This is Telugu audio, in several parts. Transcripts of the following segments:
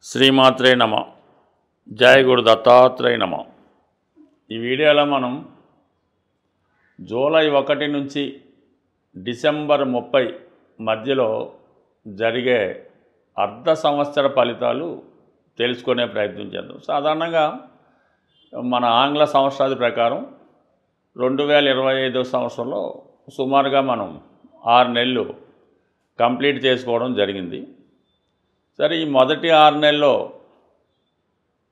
శ్రీమాత్రే నమ. జయ గురు దత్తాత్రేయ నమ. ఈ వీడియోలో మనం జూలై 1 నుంచి డిసెంబర్ 30 మధ్యలో జరిగే అర్ధ సంవత్సర ఫలితాలు తెలుసుకునే ప్రయత్నం చేద్దాం. సాధారణంగా మన ఆంగ్ల సంవత్సరాది ప్రకారం 2025 సంవత్సరంలో సుమారుగా మనం 6 నెలలు కంప్లీట్ చేసుకోవడం జరిగింది. సరే, ఈ మొదటి 6 నెలల్లో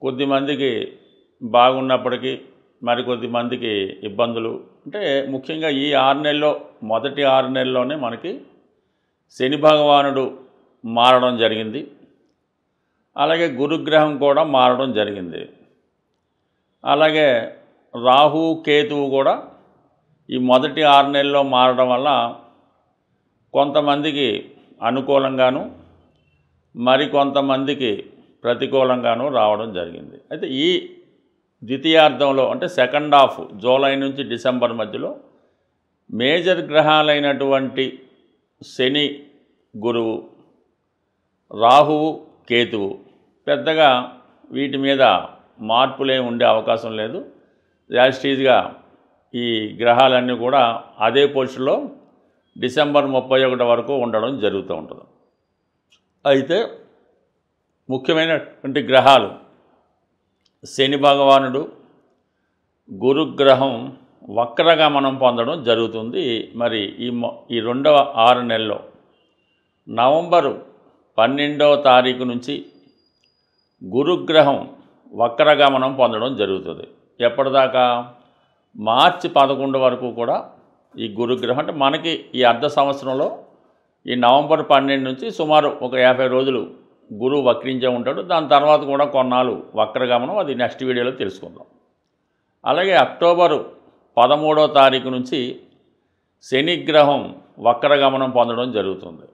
కొద్దిమందికి బాగున్నప్పటికీ మరికొద్ది మందికి ఇబ్బందులు. అంటే ముఖ్యంగా ఈ 6 నెలల్లో మొదటి 6 నెలల్లోనే మనకి శని భగవానుడు మారడం జరిగింది. అలాగే గురుగ్రహం కూడా మారడం జరిగింది. అలాగే రాహు కేతువు కూడా ఈ మొదటి 6 నెలల్లో మారడం వల్ల కొంతమందికి అనుకూలంగాను మరికొంతమందికి ప్రతికూలంగాను రావడం జరిగింది. అయితే ఈ ద్వితీయార్థంలో అంటే సెకండ్ హాఫ్ జూలై నుంచి డిసెంబర్ మధ్యలో మేజర్ గ్రహాలైనటువంటి శని, గురువు, రాహువు, కేతువు పెద్దగా వీటి మీద మార్పులే ఉండే అవకాశం లేదు. యాస్టీజ్గా ఈ గ్రహాలన్నీ కూడా అదే పొజిషన్లో డిసెంబర్ 31 వరకు ఉండడం జరుగుతూ ఉంటుంది. అయితే ముఖ్యమైనటువంటి గ్రహాలు శని భగవానుడు, గురుగ్రహం వక్రగమనం పొందడం జరుగుతుంది. మరి ఈ రెండవ 6 నెలల్లో నవంబరు 12వ తారీఖు నుంచి గురుగ్రహం వక్రగమనం పొందడం జరుగుతుంది. ఎప్పటిదాకా? మార్చి 11 వరకు కూడా ఈ గురుగ్రహం అంటే మనకి ఈ అర్ధ సంవత్సరంలో ఈ నవంబర్ 12 నుంచి సుమారు ఒక 50 రోజులు గురువు వక్రించే ఉంటాడు. దాని తర్వాత కూడా కొన్నాళ్ళు వక్రగమనం, అది నెక్స్ట్ వీడియోలో తెలుసుకుందాం. అలాగే అక్టోబరు 13వ తారీఖు నుంచి శనిగ్రహం వక్రగమనం పొందడం జరుగుతుంది.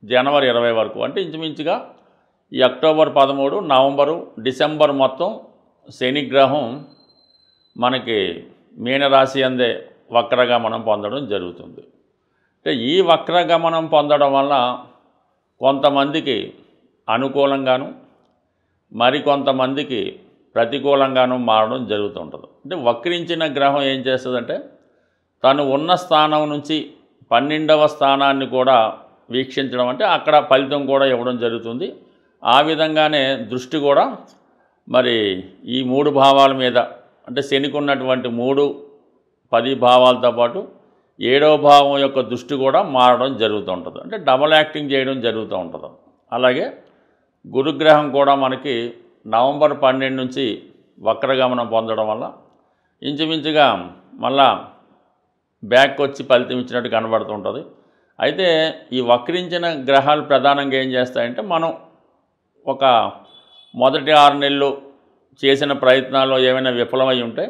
జనవరి 20 వరకు అంటే ఇంచుమించుగా ఈ అక్టోబర్ 13, నవంబరు, డిసెంబర్ మొత్తం శనిగ్రహం మనకి మీనరాశి అందే వక్రగమనం పొందడం జరుగుతుంది. అంటే ఈ వక్రగమనం పొందడం వల్ల కొంతమందికి అనుకూలంగాను మరికొంతమందికి ప్రతికూలంగాను మారడం జరుగుతుంటుంది. అంటే వక్రించిన గ్రహం ఏం చేస్తుందంటే తను ఉన్న స్థానం నుంచి 12వ స్థానాన్ని కూడా వీక్షించడం, అంటే అక్కడ ఫలితం కూడా ఇవ్వడం జరుగుతుంది. ఆ విధంగానే దృష్టి కూడా మరి ఈ 3 భావాల మీద అంటే శనికి ఉన్నటువంటి 3, 10 భావాలతో పాటు 7వ భావం యొక్క దృష్టి కూడా మారడం జరుగుతూ ఉంటుంది. అంటే డబల్ యాక్టింగ్ చేయడం జరుగుతూ ఉంటుంది. అలాగే గురుగ్రహం కూడా మనకి నవంబర్ 12 నుంచి వక్రగమనం పొందడం వల్ల ఇంచుమించుగా మళ్ళా బ్యాక్ వచ్చి ఫలితం ఇచ్చినట్టు కనబడుతుంటుంది. అయితే ఈ వక్రించిన గ్రహాలు ప్రధానంగా ఏం చేస్తాయంటే మనం ఒక మొదటి 6 నెలలు చేసిన ప్రయత్నాల్లో ఏమైనా విఫలమై ఉంటే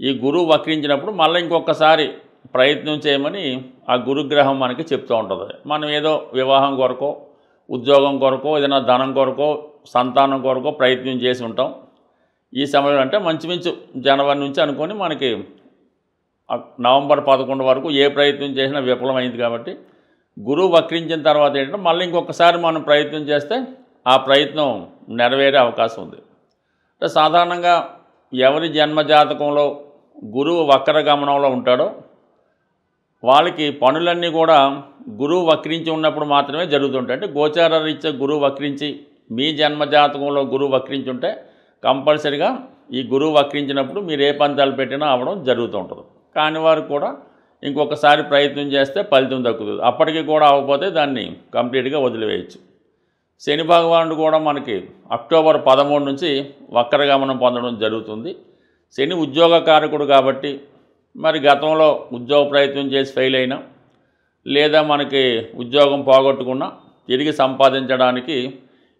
ఈ గురువు వక్రించినప్పుడు మళ్ళీ ఇంకొకసారి ప్రయత్నం చేయమని ఆ గురుగ్రహం మనకి చెప్తూ ఉంటుంది. మనం ఏదో వివాహం కొరకో, ఉద్యోగం కొరకో, ఏదైనా ధనం కొరకో, సంతానం కొరకో ప్రయత్నం చేసి ఉంటాం. ఈ సమయంలో అంటే మంచుమించు జనవరి నుంచి అనుకొని మనకి నవంబర్ 11 వరకు ఏ ప్రయత్నం చేసినా విఫలమైంది. కాబట్టి గురువు వక్రించిన తర్వాత ఏంటంటే మళ్ళీ ఇంకొకసారి మనం ప్రయత్నం చేస్తే ఆ ప్రయత్నం నెరవేరే అవకాశం ఉంది. అంటే సాధారణంగా ఎవరి జన్మజాతకంలో గురువు వక్రగమనంలో ఉంటాడో వాళ్ళకి పనులన్నీ కూడా గురువు వక్రించి ఉన్నప్పుడు మాత్రమే జరుగుతుంటాయి. అంటే గోచార రీత్యా గురువు వక్రించి మీ జన్మజాతకంలో గురువు వక్రించి ఉంటే కంపల్సరిగా ఈ గురువు వక్రించినప్పుడు మీరు ఏ పని తలపెట్టినా అవ్వడం జరుగుతూ ఉంటుంది. కాని వారు కూడా ఇంకొకసారి ప్రయత్నం చేస్తే ఫలితం దక్కుతుంది. అప్పటికి కూడా అవ్వకపోతే దాన్ని కంప్లీట్గా వదిలివేయచ్చు. శని భగవానుడు కూడా మనకి అక్టోబర్ 13 నుంచి వక్రగమనం పొందడం జరుగుతుంది. శని ఉద్యోగకారకుడు కాబట్టి మరి గతంలో ఉద్యోగ ప్రయత్నం చేసి ఫెయిల్ అయినా లేదా మనకి ఉద్యోగం పోగొట్టుకున్నా తిరిగి సంపాదించడానికి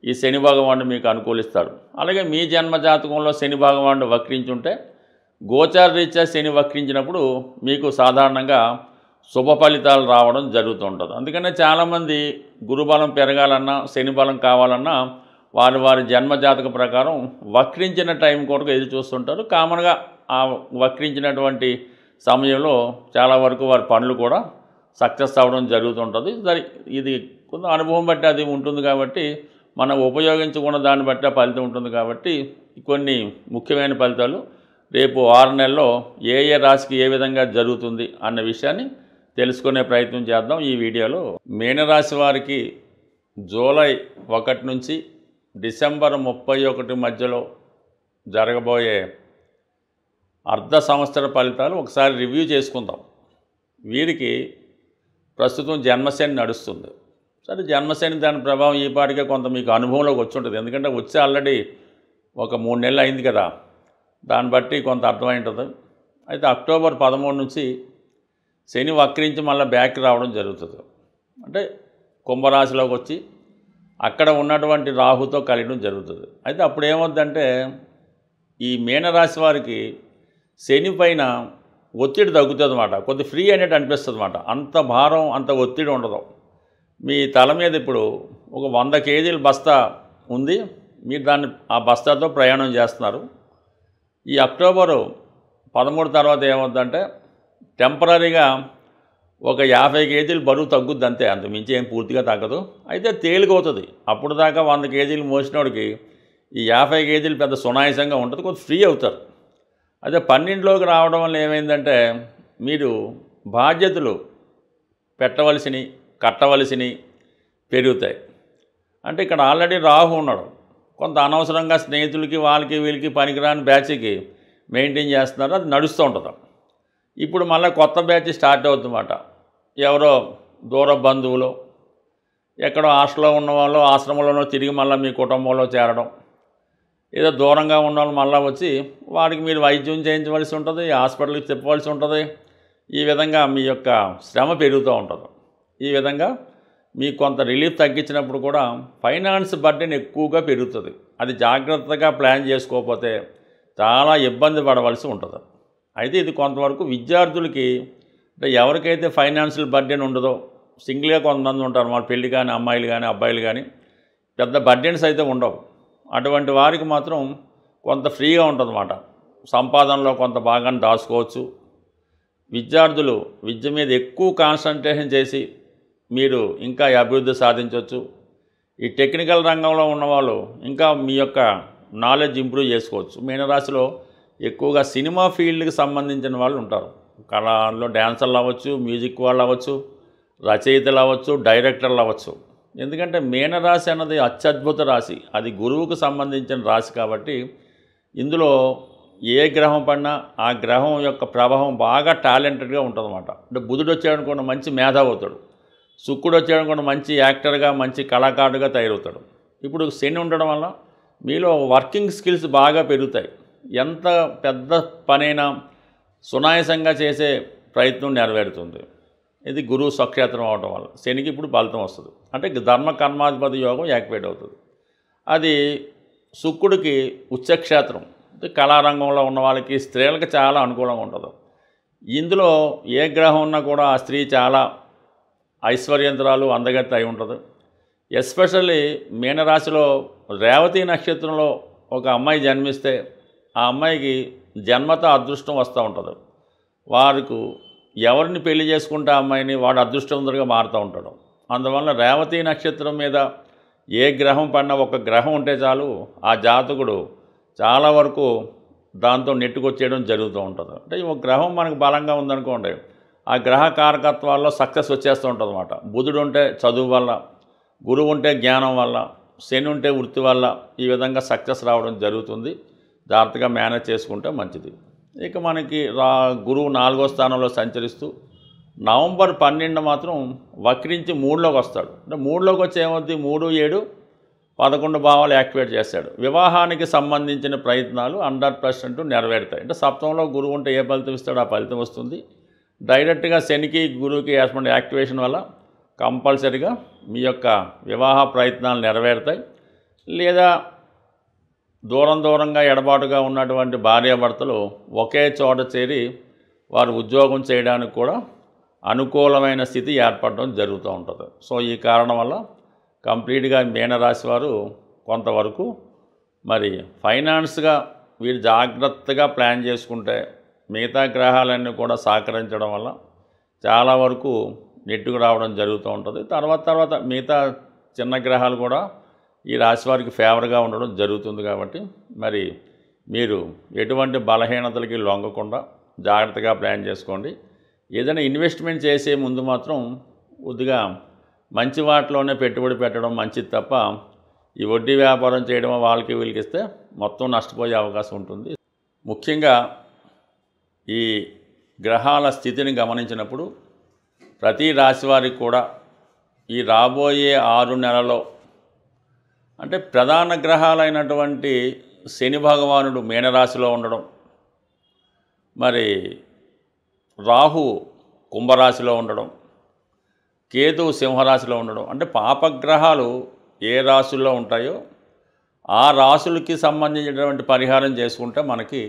ఈ శని భగవానుడు మీకు అనుకూలిస్తాడు. అలాగే మీ జన్మజాతకంలో శని భగవానుడు వక్రించుంటే గోచార రీత్యా శని వక్రించినప్పుడు మీకు సాధారణంగా శుభ ఫలితాలు రావడం జరుగుతుంటుంది. అందుకనే చాలామంది గురుబలం పెరగాలన్నా శని బలం కావాలన్నా వారి జన్మజాతక ప్రకారం వక్రించిన టైం కొరకు ఎదురు చూస్తుంటారు. కామన్గా ఆ వక్రించినటువంటి సమయంలో చాలా వరకు వారి పనులు కూడా సక్సెస్ అవ్వడం జరుగుతుంటుంది. ఇది కొంత అనుభవం బట్టి అది ఉంటుంది కాబట్టి మనం ఉపయోగించుకున్న దాన్ని బట్టి ఆ ఫలితం ఉంటుంది. కాబట్టి కొన్ని ముఖ్యమైన ఫలితాలు రేపు 6 నెలల్లో ఏ ఏ రాశికి ఏ విధంగా జరుగుతుంది అన్న విషయాన్ని తెలుసుకునే ప్రయత్నం చేద్దాం ఈ వీడియోలో. మీనరాశి వారికి జూలై 1 నుంచి డిసెంబర్ 31 మధ్యలో జరగబోయే అర్ధ సంవత్సర ఫలితాలు ఒకసారి రివ్యూ చేసుకుందాం. వీరికి ప్రస్తుతం జన్మశని నడుస్తుంది. సరే, జన్మశని దాని ప్రభావం ఈ పాటికే కొంత మీకు అనుభవంలోకి వచ్చి ఉంటుంది. ఎందుకంటే వచ్చి ఆల్రెడీ ఒక 3 నెలలు అయింది కదా, దాన్ని బట్టి కొంత అర్థమై ఉంటుంది. అయితే అక్టోబర్ 13 నుంచి శని వక్రించి మళ్ళీ బ్యాక్ రావడం జరుగుతుంది. అంటే కుంభరాశిలోకి వచ్చి అక్కడ ఉన్నటువంటి రాహుతో కలియడం జరుగుతుంది. అయితే అప్పుడు ఏమవుద్దంటే ఈ మీనరాశి వారికి శని పైన ఒత్తిడి తగ్గుతుంది అన్నమాట. కొద్ది ఫ్రీ అనేది అనిపిస్తుంది అన్నమాట. అంత భారం, అంత ఒత్తిడి ఉండదు. మీ తల మీద ఇప్పుడు ఒక 100 కేజీల బస్తా ఉంది, మీరు దాన్ని ఆ బస్తాతో ప్రయాణం చేస్తున్నారు. ఈ అక్టోబరు 13 తర్వాత ఏమవుద్దంటే టెంపరీగా ఒక 50 కేజీలు బరువు తగ్గుద్ది అంతే, అంత మించి ఏం పూర్తిగా తగ్గదు. అయితే తేలికవుతుంది. అప్పుడు దాకా 100 కేజీలు మోసినోడికి ఈ 50 కేజీలు పెద్ద సునాయాసంగా ఉంటుంది, కొంచెం ఫ్రీ అవుతారు. అదే 12లోకి రావడం వల్ల ఏమైందంటే మీరు బాధ్యతలు పెట్టవలసినవి, కట్టవలసినవి పెరుగుతాయి. అంటే ఇక్కడ ఆల్రెడీ రాహు ఉన్నాడు, కొంత అనవసరంగా స్నేహితులకి వాళ్ళకి వీళ్ళకి పనికిరాని బ్యాచ్కి మెయింటైన్ చేస్తున్నారు, అది నడుస్తూ ఉంటుంది. ఇప్పుడు మళ్ళీ కొత్త బ్యాచ్ స్టార్ట్ అవుతుందన్నమాట. ఎవరో దూర బంధువులు, ఎక్కడో హాస్టల్లో ఉన్న వాళ్ళు ఆశ్రమంలోనో తిరిగి మళ్ళీ మీ కుటుంబంలో చేరడం, ఏదో దూరంగా ఉన్న వాళ్ళు మళ్ళీ వచ్చి వాడికి మీరు వైద్యం చేయించవలసి ఉంటుంది, హాస్పిటల్కి తిప్పవలసి ఉంటుంది. ఈ విధంగా మీ యొక్క శ్రమ పెరుగుతూ ఉంటుంది. ఈ విధంగా మీకు కొంత రిలీఫ్ తగ్గించినప్పుడు కూడా ఫైనాన్స్ బర్డెన్ ఎక్కువగా పెరుగుతుంది. అది జాగ్రత్తగా ప్లాన్ చేసుకోకపోతే చాలా ఇబ్బంది పడవలసి ఉంటుంది. అయితే ఇది కొంతవరకు విద్యార్థులకి, అంటే ఎవరికైతే ఫైనాన్షియల్ బర్డెన్ ఉండదో, సింగిల్గా కొంతమంది ఉంటారు, వాళ్ళ పెళ్ళి కానీ అమ్మాయిలు కానీ అబ్బాయిలు కానీ పెద్ద బర్డెన్స్ అయితే ఉండవు. అటువంటి వారికి మాత్రం కొంత ఫ్రీగా ఉంటుందన్నమాట. సంపాదనలో కొంత భాగాన్ని దాచుకోవచ్చు. విద్యార్థులు విద్య మీద ఎక్కువ కాన్సన్ట్రేషన్ చేసి మీరు ఇంకా అభివృద్ధి సాధించవచ్చు. ఈ టెక్నికల్ రంగంలో ఉన్నవాళ్ళు ఇంకా మీ యొక్క నాలెడ్జ్ ఇంప్రూవ్ చేసుకోవచ్చు. మీనరాశిలో ఎక్కువగా సినిమా ఫీల్డ్కి సంబంధించిన వాళ్ళు ఉంటారు. కళలో డ్యాన్సర్లు అవ్వచ్చు, మ్యూజిక్ వాళ్ళు అవ్వచ్చు, రచయితలు అవ్వచ్చు, డైరెక్టర్లు అవ్వచ్చు. ఎందుకంటే మీనరాశి అన్నది అత్యద్భుత రాశి, అది గురువుకు సంబంధించిన రాశి. కాబట్టి ఇందులో ఏ గ్రహం పడినా ఆ గ్రహం యొక్క ప్రభావం బాగా టాలెంటెడ్గా ఉంటుందన్నమాట. అంటే బుధుడు వచ్చాడనుకున్న మంచి మేధావి అవుతాడు, శుక్రుడు వచ్చాడనుకున్న మంచి యాక్టర్గా, మంచి కళాకారుడిగా తయారవుతాడు. ఇప్పుడు శని ఉండడం వల్ల మీలో వర్కింగ్ స్కిల్స్ బాగా పెరుగుతాయి. ఎంత పెద్ద పనైనా సునాయాసంగా చేసే ప్రయత్నం నెరవేరుతుంది. ఇది గురువు స్వక్షేత్రం అవడం వల్ల శనికి ఇప్పుడు ఫలితం వస్తుంది. అంటే ధర్మ కర్మాధిపతి యోగం యాక్టివేట్ అవుతుంది. అది శుక్రుడికి ఉచ్చక్షేత్రం, కళారంగంలో ఉన్న వాళ్ళకి, స్త్రీలకు చాలా అనుకూలంగా ఉంటుంది. ఇందులో ఏ గ్రహం ఉన్నా కూడా ఆ స్త్రీ చాలా ఐశ్వర్యంతురాలు, అందగత్తి అయి ఉంటుంది. ఎస్పెషల్లీ మీనరాశిలో రేవతి నక్షత్రంలో ఒక అమ్మాయి జన్మిస్తే ఆ అమ్మాయికి జన్మత అదృష్టం వస్తూ ఉంటుంది. వారికి ఎవరిని పెళ్లి చేసుకుంటే ఆ అమ్మాయిని వాడు అదృష్టవంతుడిగా మారుతూ ఉంటాడు. అందువల్ల రేవతి నక్షత్రం మీద ఏ గ్రహం పడినా ఒక గ్రహం ఉంటే చాలు, ఆ జాతకుడు చాలా వరకు దాంతో నెట్టుకొచ్చేయడం జరుగుతూ ఉంటుంది. అంటే ఒక గ్రహం మనకు బలంగా ఉందనుకోండి, ఆ గ్రహ కారకత్వాల్లో సక్సెస్ వచ్చేస్తూ ఉంటుంది అన్నమాట. బుధుడు ఉంటే చదువు వల్ల, గురువు ఉంటే జ్ఞానం వల్ల, శని ఉంటే వృత్తి వల్ల ఈ విధంగా సక్సెస్ రావడం జరుగుతుంది. జాగ్రత్తగా మేనేజ్ చేసుకుంటే మంచిది. ఇక మనకి గురువు 4వ స్థానంలో సంచరిస్తూ నవంబర్ 12 మాత్రం వక్రించి 3లోకి వస్తాడు. అంటే 3లోకి వచ్చి ఏమవుతుంది, 3, 7, 11 భావాలు యాక్టివేట్ చేస్తాడు. వివాహానికి సంబంధించిన ప్రయత్నాలు 100% నెరవేరుతాయి. అంటే సప్తమంలో గురువు ఉంటే ఏ ఫలితం ఇస్తాడో ఆ ఫలితం వస్తుంది. డైరెక్ట్గా శనికి గురువుకి ఏర్పడిన యాక్టివేషన్ వల్ల కంపల్సరీగా మీ యొక్క వివాహ ప్రయత్నాలు నెరవేరుతాయి. లేదా దూరంగా ఎడబాటుగా ఉన్నటువంటి భార్యాభర్తలు ఒకే చోట చేరి వారు ఉద్యోగం చేయడానికి కూడా అనుకూలమైన స్థితి ఏర్పడడం జరుగుతూ ఉంటుంది. సో ఈ కారణం వల్ల కంప్లీట్గా మీనరాశి వారు కొంతవరకు మరి ఫైనాన్స్గా వీరు జాగ్రత్తగా ప్లాన్ చేసుకుంటే మిగతా గ్రహాలన్నీ కూడా సహకరించడం వల్ల చాలా వరకు నెట్టుకు రావడం జరుగుతూ ఉంటుంది. తర్వాత మిగతా చిన్న గ్రహాలు కూడా ఈ రాశి వారికి ఫేవర్గా ఉండడం జరుగుతుంది. కాబట్టి మరి మీరు ఎటువంటి బలహీనతలకి లొంగకుండా జాగ్రత్తగా ప్లాన్ చేసుకోండి. ఏదైనా ఇన్వెస్ట్మెంట్ చేసే ముందు మాత్రం కొద్దిగా మంచి వాటిలోనే పెట్టుబడి పెట్టడం మంచిది తప్ప ఈ వడ్డీ వ్యాపారం చేయడం వాళ్ళకి వీళ్ళకి ఇస్తే మొత్తం నష్టపోయే అవకాశం ఉంటుంది. ముఖ్యంగా ఈ గ్రహాల స్థితిని గమనించినప్పుడు ప్రతి రాశి వారికి కూడా ఈ రాబోయే 6 నెలల్లో అంటే ప్రధాన గ్రహాలైనటువంటి శని భగవానుడు మీనరాశిలో ఉండడం, మరి రాహు కుంభరాశిలో ఉండడం, కేతువు సింహరాశిలో ఉండడం, అంటే పాపగ్రహాలు ఏ రాశుల్లో ఉంటాయో ఆ రాశులకి సంబంధించినటువంటి పరిహారం చేసుకుంటే మనకి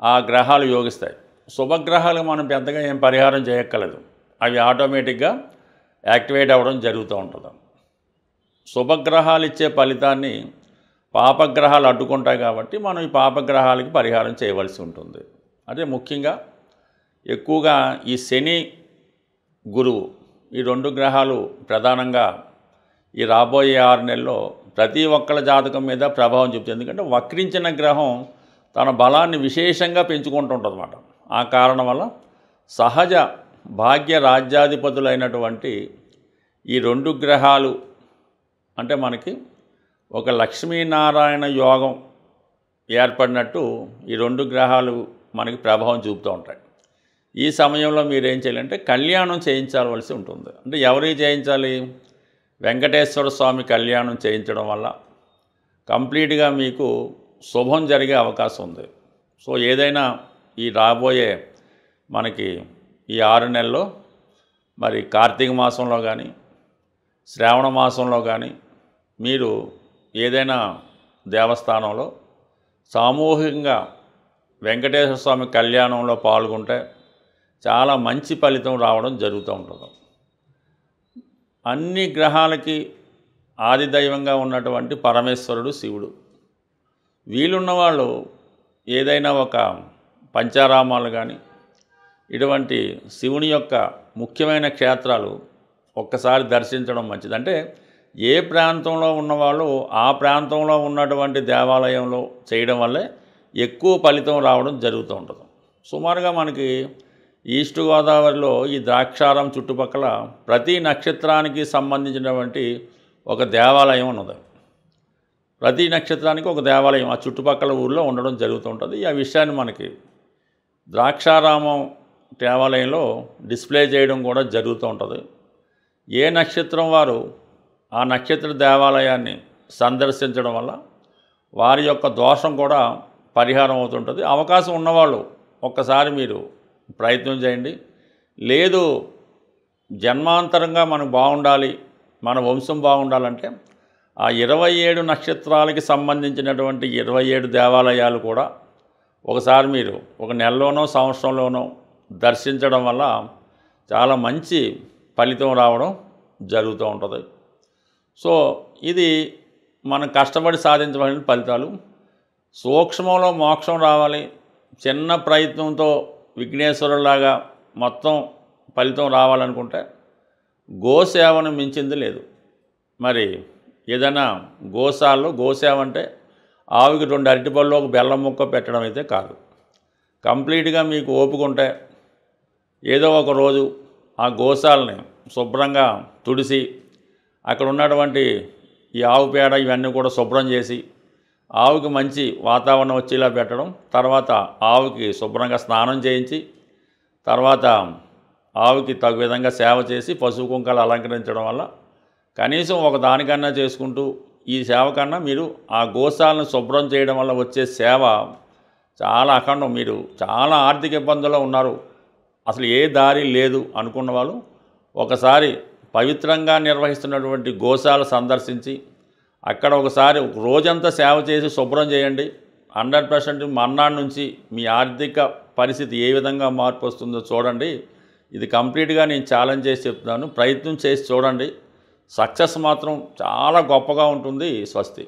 ఆ గ్రహాలు యోగిస్తాయి. శుభగ్రహాలు మనం పెద్దగా ఏం పరిహారం చేయక్కర్లేదు, అవి ఆటోమేటిక్గా యాక్టివేట్ అవ్వడం జరుగుతూ ఉంటుంది. శుభగ్రహాలు ఇచ్చే ఫలితాన్ని పాపగ్రహాలు అడ్డుకుంటాయి కాబట్టి మనం ఈ పాపగ్రహాలకి పరిహారం చేయవలసి ఉంటుంది. అదే ముఖ్యంగా ఎక్కువగా ఈ శని గురువు ఈ 2 గ్రహాలు ప్రధానంగా ఈ రాబోయే 6 నెలల్లో ప్రతి ఒక్కళ్ళ జాతకం మీద ప్రభావం చూపుతుంది. ఎందుకంటే వక్రించిన గ్రహం తన బలాన్ని విశేషంగా పెంచుకుంటుంటుంది అన్నమాట. ఆ కారణం వల్ల సహజ భాగ్య రాజ్యాధిపతులైనటువంటి ఈ 2 గ్రహాలు అంటే మనకి ఒక లక్ష్మీనారాయణ యోగం ఏర్పడినట్టు ఈ 2 గ్రహాలు మనకి ప్రభావం చూపుతూ ఉంటాయి. ఈ సమయంలో మీరు ఏం చేయాలంటే కళ్యాణం చేయించాల్సి ఉంటుంది. అంటే ఎవరికి చేయించాలి? వెంకటేశ్వర స్వామి కళ్యాణం చేయించడం వల్ల కంప్లీట్గా మీకు శుభం జరిగే అవకాశం ఉంది. సో ఏదైనా ఈ రాబోయే మనకి ఈ 6 నెలల్లో మరి కార్తీక మాసంలో కానీ శ్రావణ మాసంలో కానీ మీరు ఏదైనా దేవస్థానంలో సామూహికంగా వెంకటేశ్వర స్వామి కళ్యాణంలో పాల్గొంటే చాలా మంచి ఫలితం రావడం జరుగుతూ ఉంటుంది. అన్ని గ్రహాలకి ఆదిదైవంగా ఉన్నటువంటి పరమేశ్వరుడు శివుడు. వీలున్న వాళ్ళు ఏదైనా ఒక పంచారామాలు కానీ ఇటువంటి శివుని యొక్క ముఖ్యమైన క్షేత్రాలు ఒక్కసారి దర్శించడం మంచిది. అంటే ఏ ప్రాంతంలో ఉన్నవాళ్ళు ఆ ప్రాంతంలో ఉన్నటువంటి దేవాలయంలో చేయడం వల్లే ఎక్కువ ఫలితం రావడం జరుగుతూ ఉంటుంది. సుమారుగా మనకి ఈస్ట్ గోదావరిలో ఈ ద్రాక్షారం చుట్టుపక్కల ప్రతి నక్షత్రానికి సంబంధించినటువంటి ఒక దేవాలయం ఉన్నది. ప్రతి నక్షత్రానికి ఒక దేవాలయం ఆ చుట్టుపక్కల ఊళ్ళో ఉండడం జరుగుతుంటుంది. ఆ విషయాన్ని మనకి ద్రాక్షారామం దేవాలయంలో డిస్ప్లే చేయడం కూడా జరుగుతూ ఉంటుంది. ఏ నక్షత్రం వారు ఆ నక్షత్ర దేవాలయాన్ని సందర్శించడం వల్ల వారి యొక్క దోషం కూడా పరిహారం అవుతుంటుంది. అవకాశం ఉన్నవాళ్ళు ఒక్కసారి మీరు ప్రయత్నం చేయండి. లేదు జన్మాంతరంగా మనకు బాగుండాలి, మన వంశం బాగుండాలంటే ఆ 27 నక్షత్రాలకి సంబంధించినటువంటి 27 దేవాలయాలు కూడా ఒకసారి మీరు ఒక నెలలోనో సంవత్సరంలోనో దర్శించడం వల్ల చాలా మంచి ఫలితం రావడం జరుగుతూ ఉంటుంది. సో ఇది మనం కష్టపడి సాధించబడిన ఫలితాలు. సూక్ష్మంలో మోక్షం రావాలి, చిన్న ప్రయత్నంతో విఘ్నేశ్వరులాగా మొత్తం ఫలితం రావాలనుకుంటే గోసేవను మించింది లేదు. మరి ఏదైనా గోసేవ అంటే ఆవుకి 2 అరటిపళ్ళు ఒక బెల్లం ముక్క పెట్టడం అయితే కాదు. కంప్లీట్గా మీకు ఓపిక ఉంటే ఏదో ఒక రోజు ఆ గోశాలని శుభ్రంగా తుడిసి అక్కడ ఉన్నటువంటి ఈ ఆవు పేడ ఇవన్నీ కూడా శుభ్రం చేసి ఆవుకి మంచి వాతావరణం వచ్చేలా పెట్టడం, తర్వాత ఆవుకి శుభ్రంగా స్నానం చేయించి తర్వాత ఆవుకి తగు విధంగా సేవ చేసి పసుపు కుంకాలు అలంకరించడం వల్ల కనీసం ఒక దానికన్నా చేసుకుంటూ ఈ సేవ కన్నా మీరు ఆ గోశాలను శుభ్రం చేయడం వల్ల వచ్చే సేవ చాలా అఖండం. మీరు చాలా ఆర్థిక ఇబ్బందుల్లో ఉన్నారు, అసలు ఏ దారి లేదు అనుకున్న వాళ్ళు ఒకసారి పవిత్రంగా నిర్వహిస్తున్నటువంటి గోశాల సందర్శించి అక్కడ ఒకసారి రోజంతా సేవ చేసి శుభ్రం చేయండి. 100% మర్నాడు నుంచి మీ ఆర్థిక పరిస్థితి ఏ విధంగా మార్పు వస్తుందో చూడండి. ఇది కంప్లీట్గా నేను ఛాలెంజ్ చేసి చెప్తున్నాను. ప్రయత్నం చేసి చూడండి, సక్సెస్ మాత్రం చాలా గొప్పగా ఉంటుంది. స్వస్తి.